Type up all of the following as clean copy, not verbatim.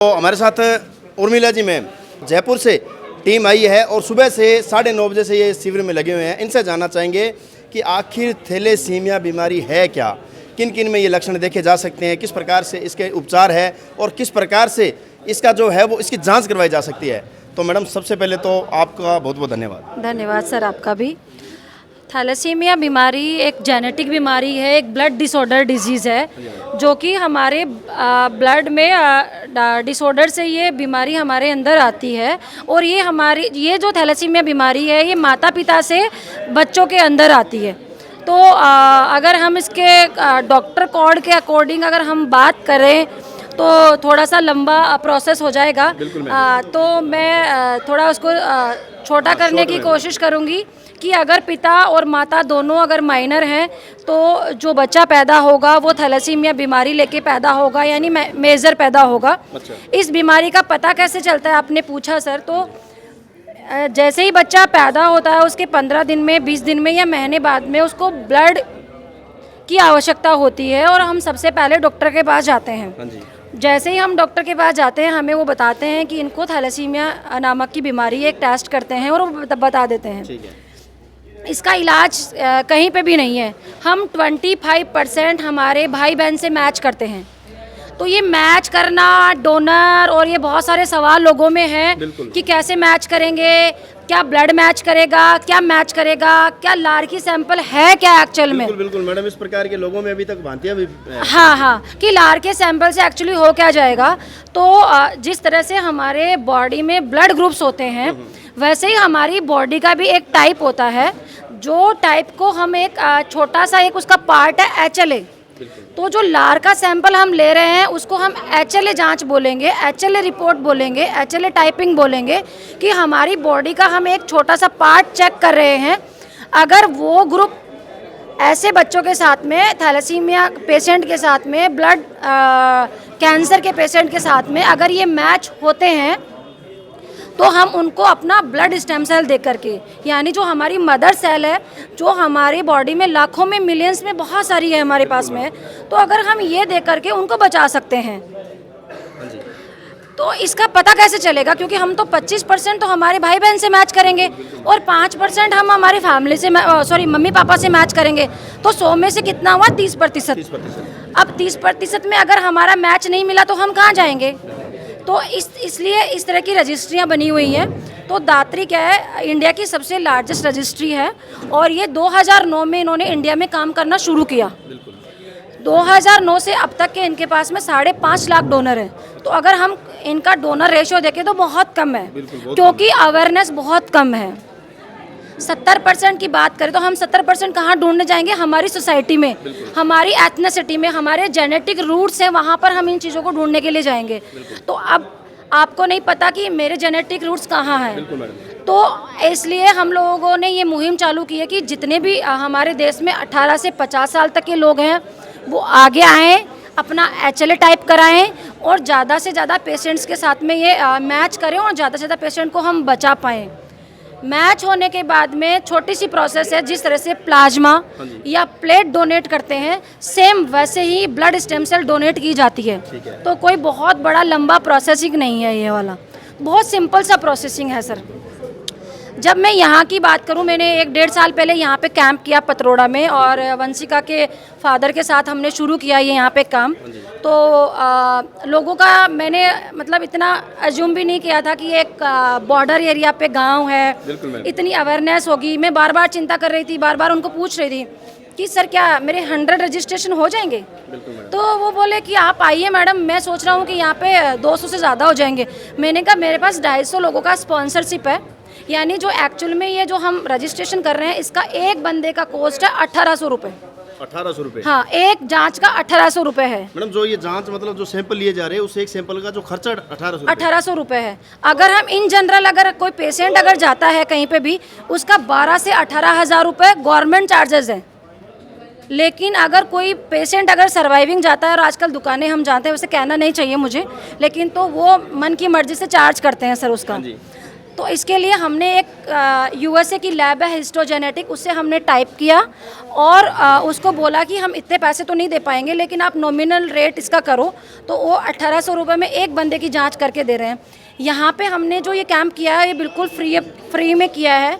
तो हमारे साथ उर्मिला जी मैम जयपुर से टीम आई है और सुबह से 9:30 बजे से ये शिविर में लगे हुए हैं। इनसे जानना चाहेंगे कि आखिर थैलेसीमिया बीमारी है क्या, किन किन में ये लक्षण देखे जा सकते हैं, किस प्रकार से इसके उपचार है और किस प्रकार से इसका जो है वो इसकी जांच करवाई जा सकती है। तो मैडम सबसे पहले तो आपका बहुत बहुत धन्यवाद। धन्यवाद सर आपका भी। थैलेसीमिया बीमारी एक जेनेटिक बीमारी है, एक ब्लड डिसऑर्डर डिजीज़ है जो कि हमारे ब्लड में डिसऑर्डर से ये बीमारी हमारे अंदर आती है। और ये जो थैलेसीमिया बीमारी है ये माता पिता से बच्चों के अंदर आती है। तो अगर हम इसके डॉक्टर कोड के अकॉर्डिंग अगर हम बात करें तो थोड़ा सा लंबा प्रोसेस हो जाएगा। तो मैं थोड़ा उसको छोटा करने की कोशिश करूँगी कि अगर पिता और माता दोनों अगर माइनर हैं तो जो बच्चा पैदा होगा वो थैलेसीमिया बीमारी लेके पैदा होगा, यानी मेजर पैदा होगा। अच्छा। इस बीमारी का पता कैसे चलता है आपने पूछा सर, तो जैसे ही बच्चा पैदा होता है उसके 15 दिन में, 20 दिन में या महीने बाद में उसको ब्लड की आवश्यकता होती है और हम सबसे पहले डॉक्टर के पास जाते हैं। हाँ जी। जैसे ही हम डॉक्टर के पास जाते हैं हमें वो बताते हैं कि इनको थैलेसीमिया नामक की बीमारी है, एक टेस्ट करते हैं और वो बता देते हैं। ठीक है। इसका इलाज कहीं पे भी नहीं है। हम 25% हमारे भाई बहन से मैच करते हैं। तो ये मैच करना, डोनर और ये बहुत सारे सवाल लोगों में हैं कि कैसे मैच करेंगे, क्या ब्लड मैच करेगा, क्या मैच करेगा, क्या लार की सैंपल है क्या एक्चुअल में। बिल्कुल मैडम, इस प्रकार के लोगों में अभी तक भ्रांतियां भी हाँ, कि लार के सैंपल से एक्चुअली हो क्या जाएगा। तो जिस तरह से हमारे बॉडी में ब्लड ग्रुप्स होते हैं वैसे ही हमारी बॉडी का भी एक टाइप होता है, जो टाइप को हम एक छोटा सा एक उसका पार्ट है HLA। तो जो लार का सैंपल हम ले रहे हैं उसको हम HLA जांच बोलेंगे, HLA रिपोर्ट बोलेंगे, HLA टाइपिंग बोलेंगे कि हमारी बॉडी का हम एक छोटा सा पार्ट चेक कर रहे हैं। अगर वो ग्रुप ऐसे बच्चों के साथ में, थैलेसीमिया पेशेंट के साथ में, ब्लड कैंसर के पेशेंट के साथ में अगर ये मैच होते हैं तो हम उनको अपना ब्लड स्टेम सेल दे करके, यानी जो हमारी मदर सेल है जो हमारी बॉडी में लाखों में, मिलियंस में बहुत सारी है हमारे पास में, तो अगर हम ये दे करके उनको बचा सकते हैं। तो इसका पता कैसे चलेगा, क्योंकि हम तो 25% तो हमारे भाई बहन से मैच करेंगे और 5% हम हमारी फैमिली से मम्मी पापा से मैच करेंगे। तो 100 में से कितना हुआ, 30%। अब 30% में अगर हमारा मैच नहीं मिला तो हम कहाँ जाएंगे। तो इसलिए इस तरह की रजिस्ट्रियाँ बनी हुई हैं। तो दात्री क्या है, इंडिया की सबसे लार्जेस्ट रजिस्ट्री है और ये 2009 में इन्होंने इंडिया में काम करना शुरू किया। 2009 से अब तक के इनके पास में 5.5 लाख डोनर हैं। तो अगर हम इनका डोनर रेशियो देखें तो बहुत कम है, क्योंकि अवेयरनेस बहुत कम है। 70% की बात करें तो हम 70% कहाँ ढूंढने जाएंगे, हमारी सोसाइटी में, हमारी एथनिसिटी में, हमारे जेनेटिक रूट्स हैं वहाँ पर हम इन चीज़ों को ढूंढने के लिए जाएंगे। तो अब आपको नहीं पता कि मेरे जेनेटिक रूट्स कहाँ हैं, तो इसलिए हम लोगों ने ये मुहिम चालू की है कि जितने भी हमारे देश में 18 से 50 साल तक के लोग हैं वो आगे आएँ, अपना HLA टाइप कराएं और ज़्यादा से ज़्यादा पेशेंट्स के साथ में ये मैच करें और ज़्यादा से ज़्यादा पेशेंट को हम बचा पाएँ। मैच होने के बाद में छोटी सी प्रोसेस है, जिस तरह से प्लाज्मा या प्लेट डोनेट करते हैं सेम वैसे ही ब्लड स्टेम सेल डोनेट की जाती है। तो कोई बहुत बड़ा लंबा प्रोसेसिंग नहीं है, ये वाला बहुत सिंपल सा प्रोसेसिंग है सर। जब मैं यहाँ की बात करूँ, मैंने 1-1.5 साल पहले यहाँ पे कैंप किया पतरोड़ा में और वंशिका के फादर के साथ हमने शुरू किया ये यहाँ पे काम। तो लोगों का मैंने मतलब इतना अज्यूम भी नहीं किया था कि एक बॉर्डर एरिया पे गांव है, इतनी अवेयरनेस होगी। मैं बार बार चिंता कर रही थी, बार बार उनको पूछ रही थी कि सर क्या मेरे 100 रजिस्ट्रेशन हो जाएंगे। तो वो बोले कि आप आइए मैडम, मैं सोच रहा हूँ कि यहाँ पे 200 से ज़्यादा हो जाएंगे। मैंने कहा मेरे पास 250 लोगों का स्पॉन्सरशिप है, यानी जो एक्चुअल में ये जो हम रजिस्ट्रेशन कर रहे हैं इसका एक बंदे का कॉस्ट है 1800 रुपये। 1800 रुपये? हाँ, एक जांच का 1800 रुपये है। मैडम जो ये जांच मतलब जो सैंपल लिए जा रहे हैं उस एक सैंपल का जो खर्चा 1800 रुपये है। अगर हम इन जनरल अगर कोई पेशेंट अगर जाता है कहीं पे भी उसका 12 से 18 हज़ार रुपये गवर्नमेंट चार्जेस है। लेकिन अगर कोई पेशेंट अगर सर्वाइविंग जाता है, और आजकल दुकानें हम जानते हैं, वैसे कहना नहीं चाहिए मुझे, लेकिन तो वो मन की मर्जी से चार्ज करते हैं सर उसका। तो इसके लिए हमने एक यूएसए की लैब है हिस्टोजेनेटिक, उससे हमने टाइप किया और उसको बोला कि हम इतने पैसे तो नहीं दे पाएंगे लेकिन आप नॉमिनल रेट इसका करो, तो वो 1800 रुपये में एक बंदे की जांच करके दे रहे हैं। यहाँ पे हमने जो ये कैंप किया है ये बिल्कुल फ्री में किया है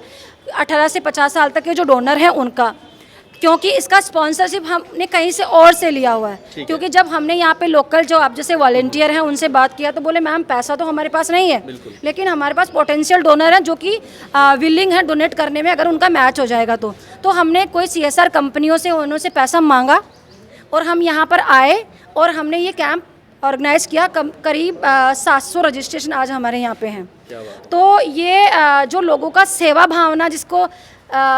18 से 50 साल तक के जो डोनर हैं उनका, क्योंकि इसका स्पॉन्सरशिप हमने कहीं से और से लिया हुआ है। क्योंकि जब हमने यहाँ पे लोकल जो आप जैसे वॉलंटियर हैं उनसे बात किया तो बोले मैम पैसा तो हमारे पास नहीं है, लेकिन हमारे पास पोटेंशियल डोनर हैं जो कि विलिंग है डोनेट करने में अगर उनका मैच हो जाएगा तो हमने कोई CSR कंपनियों से उन्होंने पैसा मांगा और हम यहाँ पर आए और हमने ये कैंप ऑर्गेनाइज किया। करीब 700 रजिस्ट्रेशन आज हमारे यहाँ पे हैं। तो ये जो लोगों का सेवा भावना, जिसको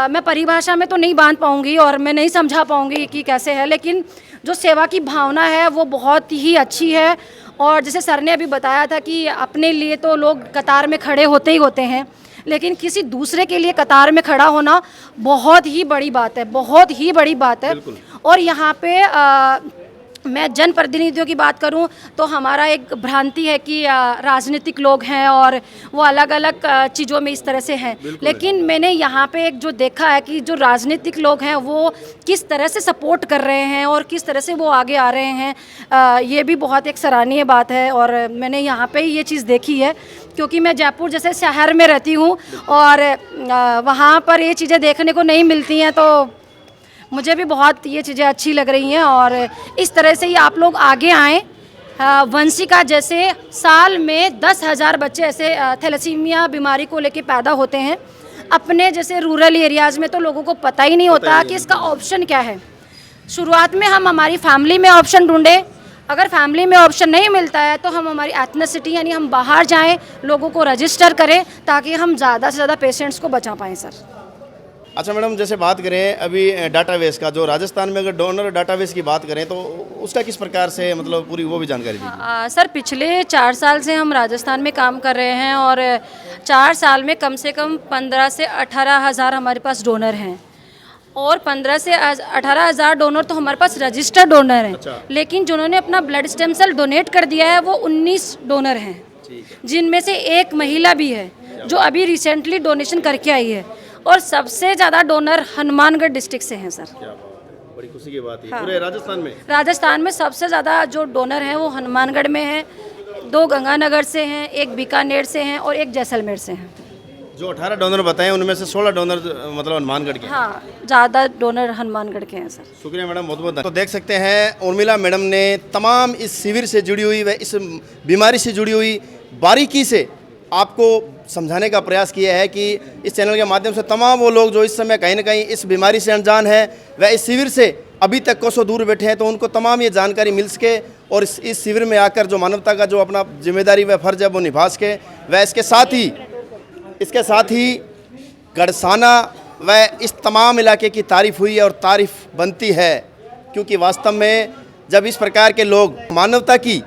मैं परिभाषा में तो नहीं बांध पाऊंगी और मैं नहीं समझा पाऊंगी कि कैसे है, लेकिन जो सेवा की भावना है वो बहुत ही अच्छी है। और जैसे सर ने अभी बताया था कि अपने लिए तो लोग कतार में खड़े होते ही होते हैं, लेकिन किसी दूसरे के लिए कतार में खड़ा होना बहुत ही बड़ी बात है, बहुत ही बड़ी बात है। और यहाँ पे मैं जनप्रतिनिधियों की बात करूं तो हमारा एक भ्रांति है कि राजनीतिक लोग हैं और वो अलग अलग चीज़ों में इस तरह से हैं, लेकिन मैंने यहाँ पे एक जो देखा है कि जो राजनीतिक लोग हैं वो किस तरह से सपोर्ट कर रहे हैं और किस तरह से वो आगे आ रहे हैं, ये भी बहुत एक सराहनीय बात है। और मैंने यहाँ पे ये चीज़ देखी है क्योंकि मैं जयपुर जैसे शहर में रहती हूँ और वहाँ पर ये चीज़ें देखने को नहीं मिलती हैं, तो मुझे भी बहुत ये चीज़ें अच्छी लग रही हैं। और इस तरह से ही आप लोग आगे आएँ। वंशिका जैसे साल में 10,000 बच्चे ऐसे थैलेसीमिया बीमारी को लेके पैदा होते हैं। अपने जैसे रूरल एरियाज़ में तो लोगों को पता ही नहीं होता कि इसका ऑप्शन क्या है। शुरुआत में हम हमारी फैमिली में ऑप्शन ढूंढे, अगर फैमिली में ऑप्शन नहीं मिलता है तो हम हमारी एथनिसिटी यानी हम बाहर जाएँ, लोगों को रजिस्टर करें ताकि हम ज़्यादा से ज़्यादा पेशेंट्स को बचा पाएँ। सर अच्छा मैडम, जैसे बात करें अभी डाटाबेस का, जो राजस्थान में अगर डोनर डाटाबेस की बात करें तो उसका किस प्रकार से मतलब पूरी वो भी जानकारी दीजिए। सर पिछले 4 साल से हम राजस्थान में काम कर रहे हैं और 4 साल में कम से कम 15 से 18 हज़ार हमारे पास डोनर हैं और 15 से 18 हज़ार डोनर तो हमारे पास रजिस्टर्ड डोनर हैं। अच्छा। लेकिन जिन्होंने अपना ब्लड स्टेम सेल डोनेट कर दिया है वो 19 डोनर हैं, जिनमें से एक महिला भी है जो अभी रिसेंटली डोनेशन करके आई है। और सबसे ज़्यादा डोनर हनुमानगढ़ डिस्ट्रिक्ट से हैं सर। बड़ी खुशी की बात है। हाँ। पूरे राजस्थान में सबसे ज़्यादा जो डोनर हैं वो हनुमानगढ़ में हैं, 2 गंगानगर से हैं, 1 बीकानेर से हैं और 1 जैसलमेर से हैं। जो 18 डोनर बताए उनमें से 16 डोनर मतलब हनुमानगढ़ के। हाँ, ज़्यादा डोनर हनुमानगढ़ के हैं सर। शुक्रिया मैडम, बहुत बहुत। तो देख सकते हैं उर्मिला मैडम ने तमाम इस शिविर से जुड़ी हुई व इस बीमारी से जुड़ी हुई बारीकी से आपको समझाने का प्रयास किया है कि इस चैनल के माध्यम से तमाम वो लोग जो इस समय कहीं ना कहीं इस बीमारी से अनजान है व इस शिविर से अभी तक कोसों दूर बैठे हैं, तो उनको तमाम ये जानकारी मिल सके और इस शिविर में आकर जो मानवता का जो अपना जिम्मेदारी व फर्ज है वो निभा सके। व इसके साथ ही गड़साना व इस तमाम इलाके की तारीफ़ हुई है और तारीफ़ बनती है, क्योंकि वास्तव में जब इस प्रकार के लोग मानवता की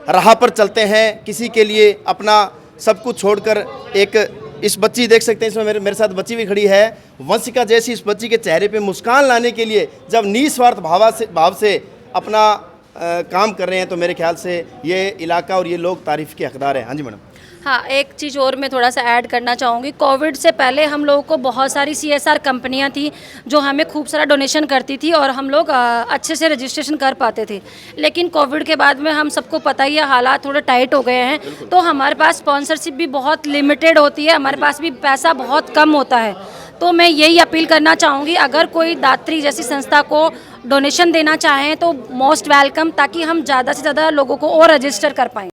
राह पर चलते हैं, किसी के लिए अपना सब कुछ छोड़कर, एक इस बच्ची देख सकते हैं, इसमें मेरे साथ बच्ची भी खड़ी है, वंशिका जैसी इस बच्ची के चेहरे पे मुस्कान लाने के लिए जब निस्वार्थ भाव से अपना काम कर रहे हैं, तो मेरे ख्याल से ये इलाका और ये लोग तारीफ़ के हकदार हैं। हाँ जी मैडम। हाँ, एक चीज़ और मैं थोड़ा सा ऐड करना चाहूँगी। कोविड से पहले हम लोगों को बहुत सारी CSR कंपनियाँ थी जो हमें खूब सारा डोनेशन करती थी और हम लोग अच्छे से रजिस्ट्रेशन कर पाते थे। लेकिन कोविड के बाद में हम सबको पता ही है हालात थोड़े टाइट हो गए हैं, तो हमारे पास स्पॉन्सरशिप भी बहुत लिमिटेड होती है, हमारे पास भी पैसा बहुत कम होता है। तो मैं यही अपील करना चाहूँगी, अगर कोई दात्री जैसी संस्था को डोनेशन देना चाहें तो मोस्ट वेलकम, ताकि हम ज़्यादा से ज़्यादा लोगों को और रजिस्टर कर पाएँ।